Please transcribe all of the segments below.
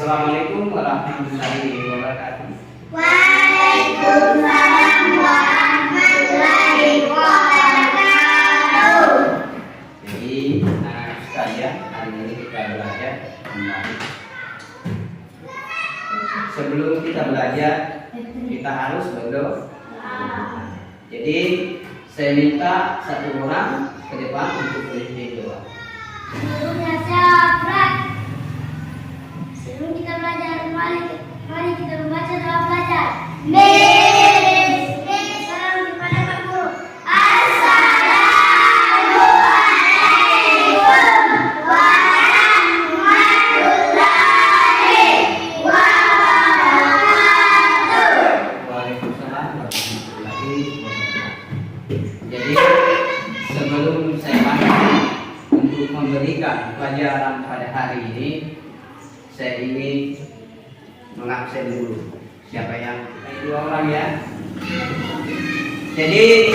Assalamualaikum warahmatullahi wabarakatuh. Waalaikumsalam warahmatullahi wabarakatuh. Jadi anak sekalian, hari ini kita belajar kembali. Sebelum kita belajar, kita harus berdoa. Jadi saya minta satu orang ke depan untuk beristighfar doa. Sebelumnya sahabat, sebelum kita belajar, mari kita membaca doa belajar. Salam kepada Pak Guru. Assalamualaikum warahmatullahi wabarakatuh. Waalaikumsalam warahmatullahi wabarakatuh. Jadi sebelum saya masuk untuk memberikan pelajaran pada hari ini, saya ingin mengabsen dulu. Siapa yang dua orang ya? Jadi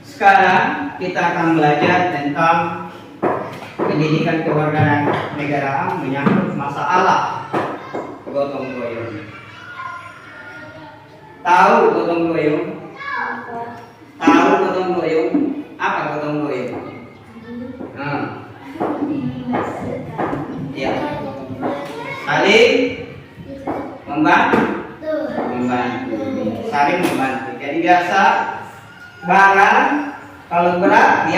sekarang kita akan belajar tentang pendidikan kewarganegaraan menyangkut masalah gotong royong. Tahu gotong royong? Tahu gotong royong? Apa gotong royong? Ya, saling membantu, saling membantu. Jadi biasa barang kalau berat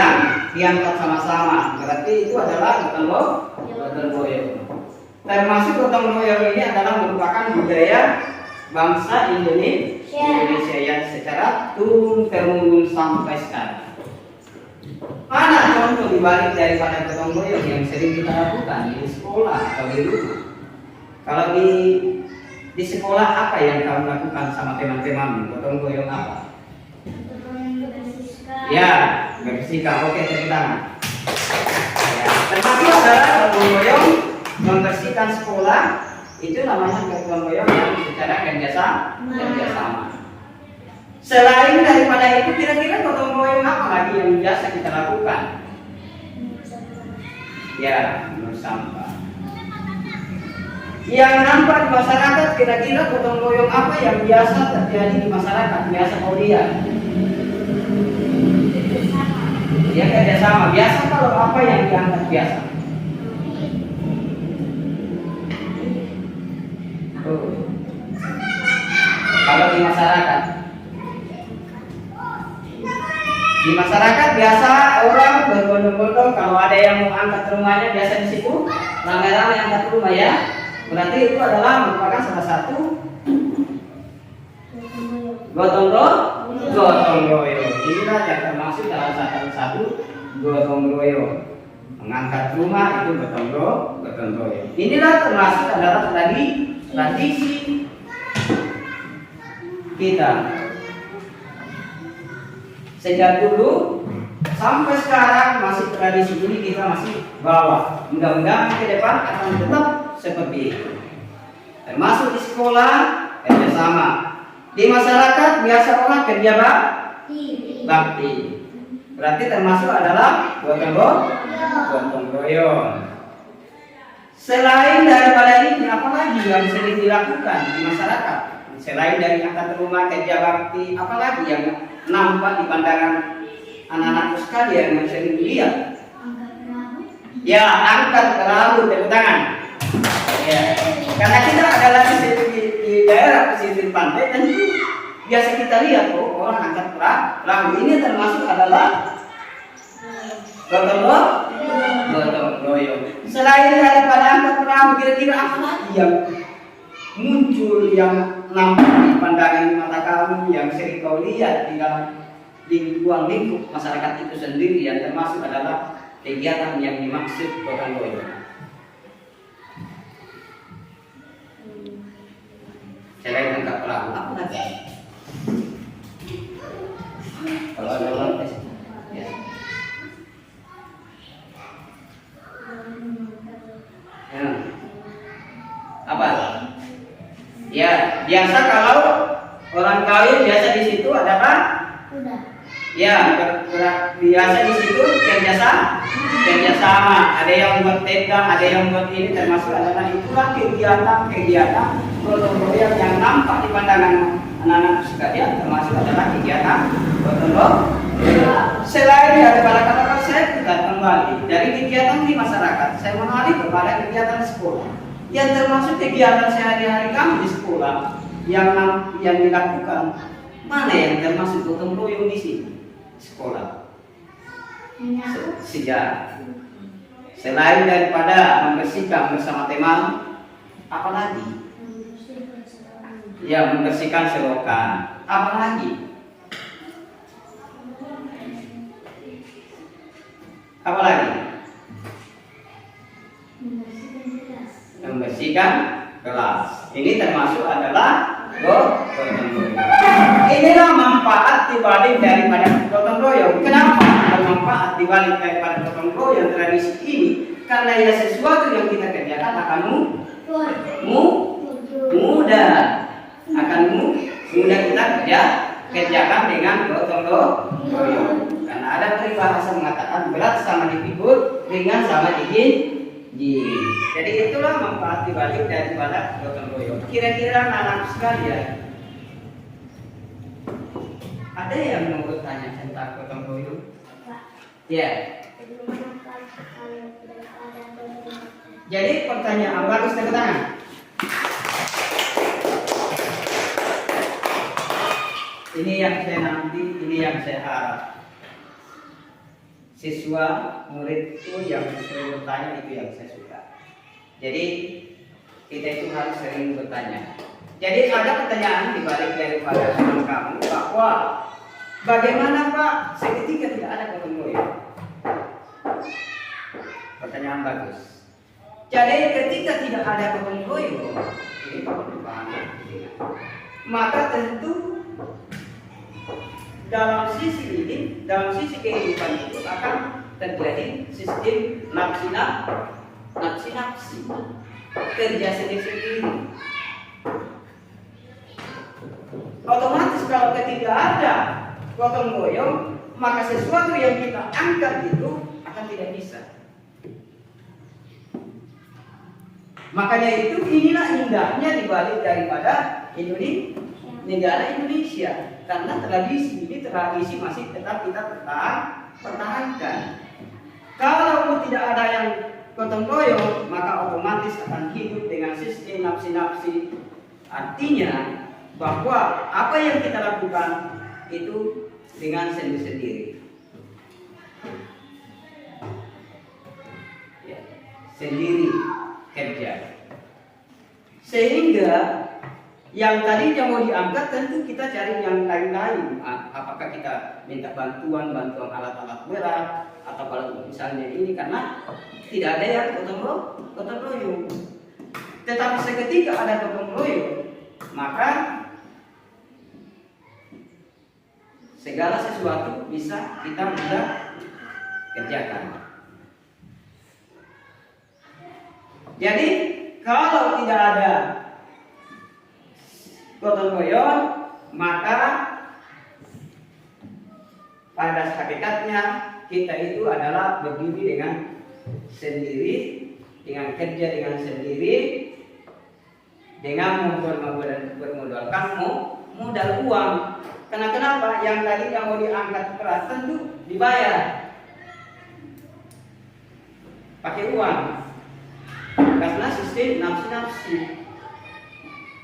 diangkat sama-sama. Berarti itu adalah gotong royong. Termasuk gotong royong ini adalah merupakan budaya bangsa Indonesia yang secara turun temurun sampai sekarang. Mana contoh dibalik daripada gotong royong yang sering kita lakukan di sekolah atau di rumah? Kalau di sekolah apa yang kamu lakukan sama teman-teman? Gotong royong apa? Ya, bersihkan. Oke, tepuk tangan. Ya, termasuk adalah gotong royong membersihkan sekolah. Itu namanya gotong royong yang secara kerjasama. Selain daripada itu, kira-kira gotong royong apa lagi yang biasa kita lakukan? Ya, menurut sampah. Yang nampak di masyarakat, kira-kira gotong royong apa yang biasa terjadi di masyarakat? Biasa kau lihat? Ya, kerjasama. Biasa kalau apa yang diangkat biasa? Kalau di masyarakat, biasa orang berbondong-bondong. Kalau ada yang mau angkat rumahnya, biasa di situ ramai-ramai angkat rumah ya. Berarti itu adalah merupakan salah satu gotong royong. Inilah yang termasuk dalam satu gotong royong. Mengangkat rumah itu gotong royong. Inilah termasuk adalah tradisi kita. Sejak dulu sampai sekarang masih tradisi ini kita masih bawa. Mudah-mudahan ke depan akan tetap seperti itu. Termasuk di sekolah kerjasama. Di masyarakat biasa orang kerja bakti. Berarti termasuk adalah gotong royong. Selain daripada ini, apa lagi yang sering dilakukan di masyarakat? Selain dari angkat rumah, kerja bakti, apa lagi yang nampak di pandangan anak-anakku sekalian yang sering dilihat? Ya, angkat perahu, tepuk tangan. Ya, karena kita adalah di daerah pesisir pantai, dan itu biasa kita lihat orang angkat perahu. Ini termasuk adalah gotong royong. Selain daripada angkat perahu, kira-kira apa lagi yang muncul yang nampak di pandangan mata kamu yang sering kau lihat di dalam lingkup masyarakat itu sendiri, yang termasuk adalah kegiatan yang dimaksud gotong royong? Selain angkat perahu, apa lagi? Kalau ada orang ya. Apa? Ya, biasa kalau orang kawin biasa di situ adalah Udah. ya biasa di situ kerjasama. kerjasama. Ada yang buat tenda, ada yang buat ini, termasuk adalah itulah kegiatan gotong royong yang nampak di pandangan anak-anak sekalian, termasuk adalah kegiatan gotong royong. Selain daripada kata saya kita kembali dari kegiatan di masyarakat, saya mengalih kepada kegiatan sekolah yang termasuk kegiatan sehari-hari kami di sekolah yang dilakukan. Mana yang termasuk gotong royong di sini? Sekolah. Sejarah. Selain daripada membersihkan bersama teman, apalagi? Ya, membersihkan selokan. Apalagi? Apalagi? Membersihkan kelas. Ini termasuk adalah gotong royong. Inilah manfaat dibalik daripada gotong royong. Kenapa manfaat dibalik daripada gotong royong tradisi ini? Karena ya sesuatu yang kita kerjakan akan mudah, mudah kita kerjakan dengan gotong royong. Karena ada peribahasa mengatakan berat sama dipikul, ringan sama dijin. Jadi itulah manfaat dibalik daripada gotong royong. Kira-kira anak sekalian, ada yang mau bertanya tentang gotong royong? Ya. Jadi pertanyaan bagus tepuk tangan. Ini yang saya nanti, ini yang saya harap. Siswa murid itu yang sering bertanya, itu yang saya suka. Jadi kita itu harus sering bertanya. Jadi ada pertanyaan dibalik daripada teman kamu bahwa bagaimana Pak seketika tidak ada gotong royong? Pertanyaan bagus. Jadi ketika tidak ada gotong royong, ini perlu dipahami, maka tentu dalam sisi kehidupan itu akan terjadi sistem nafsi kerja sendiri. Otomatis kalau ketika ada gotong royong, maka sesuatu yang kita angkat itu akan tidak bisa. Makanya itu inilah indahnya dibalik daripada negara Indonesia, karena tradisi masih tetap kita pertahankan. Kalau tidak ada yang gotong royong, maka otomatis akan hidup dengan sistem nafsi. Artinya bahwa apa yang kita lakukan itu dengan sendiri. Ya, sendiri kerja. Sehingga yang tadinya mau diangkat tentu kita cari yang lain-lain. Apakah kita minta bantuan alat-alat berat atau kalau misalnya ini, karena tidak ada yang gotong royong. Tetapi seketika ada gotong royong, maka segala sesuatu bisa kita mudah kerjakan. Jadi kalau tidak ada gotong royong, maka pada hakikatnya kita itu adalah berdiri dengan sendiri, dengan kerja dengan sendiri, dengan bermodalkan modal uang. Kenapa? Yang tadi yang mau diangkat berat tentu dibayar pakai uang, karena sistem nafsi.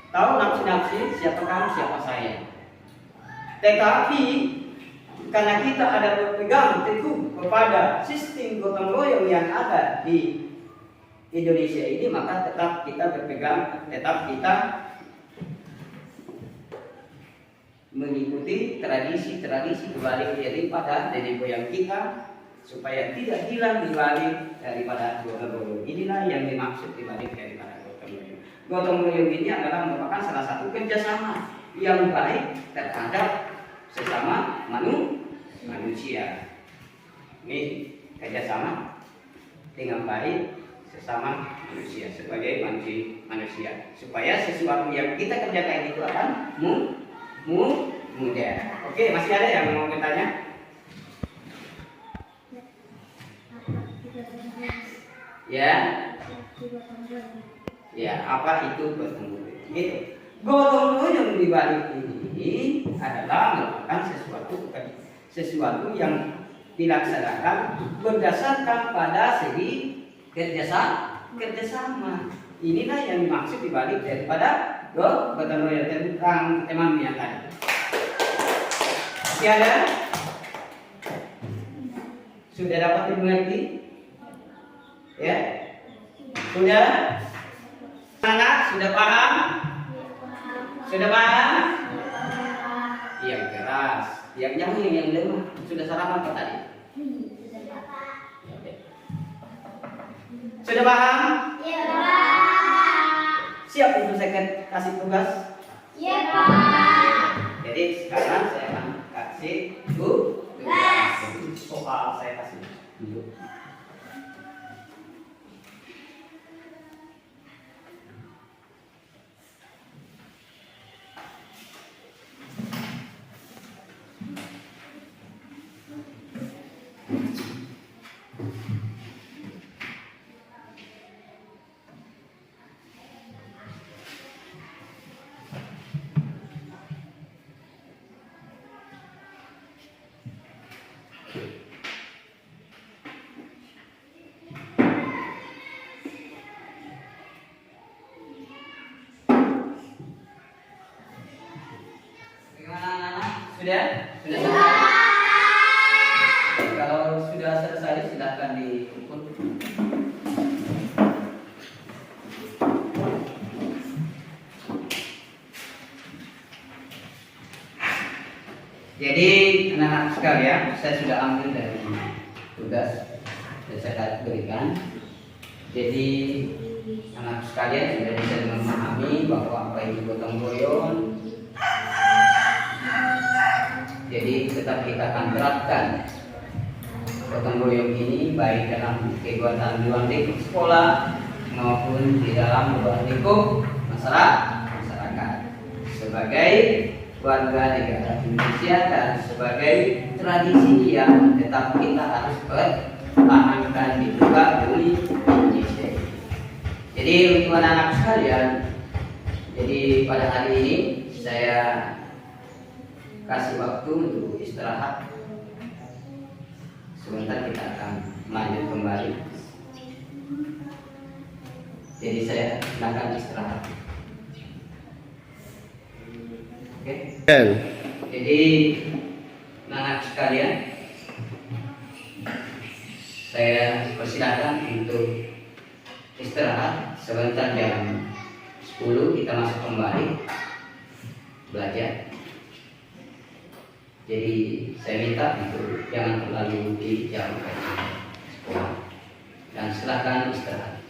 Tahu nafsi, siapa kamu, siapa saya. Tetapi karena kita ada berpegang teguh kepada sistem gotong royong yang ada di Indonesia ini, maka tetap kita berpegang, tetap kita mengikuti tradisi kembali daripada nenek moyang kita, supaya tidak hilang dibalik daripada gotong royong. Inilah yang dimaksud dibalik daripada gotong royong. Gotong royong ini adalah merupakan salah satu kerjasama yang baik terhadap sesama manusia. Ini kerjasama dengan baik sesama manusia sebagai manusia, supaya sesuatu yang kita kerjakan itu akan mudah. Oke, masih ada yang mau bertanya? Ya. Ya, apa itu gotong royong? Gitu. Gotong royong di balik ini adalah merupakan sesuatu yang dilaksanakan berdasarkan pada segi kerjasama. Inilah yang dimaksud di balik daripada gotong royong tentang tema yang tadi. Masih ada? Sudah dapat dimengerti? Ya? Sudah? Anak sudah paham? Sudah paham? Yang keras, yang nyaman, yang lemah. Sudah sarapan apa tadi? Sudah paham? Ya, Pak. Siap untuk saya kasih tugas? Ya, Pak. Jadi sekarang saya akan kasih tugas. Soal saya kasih dulu. Sudah? Sudah selesai? Kalau sudah selesai silahkan diukur. Jadi anak-anak sekalian, saya sudah ambil dari tugas yang saya berikan. Jadi anak sekalian sudah bisa memahami bahwa apa itu gotong royong. Jadi tetap kita akan terapkan gotong royong ini baik dalam kegiatan luar lingkup sekolah maupun di dalam luar lingkup masyarakat sebagai warga negara Indonesia dan sebagai tradisi yang tetap kita harus pertahankan di muka bumi Indonesia. Jadi untuk anak-anak sekalian, jadi pada hari ini saya kasih waktu untuk istirahat. Sebentar kita akan lanjut kembali. Jadi saya silakan istirahat. Oke. Jadi anak sekalian, saya persilakan untuk istirahat sebentar. Jam 10 kita masuk kembali belajar. Jadi saya minta untuk jangan terlalu di jam sekolah dan silakan istirahat.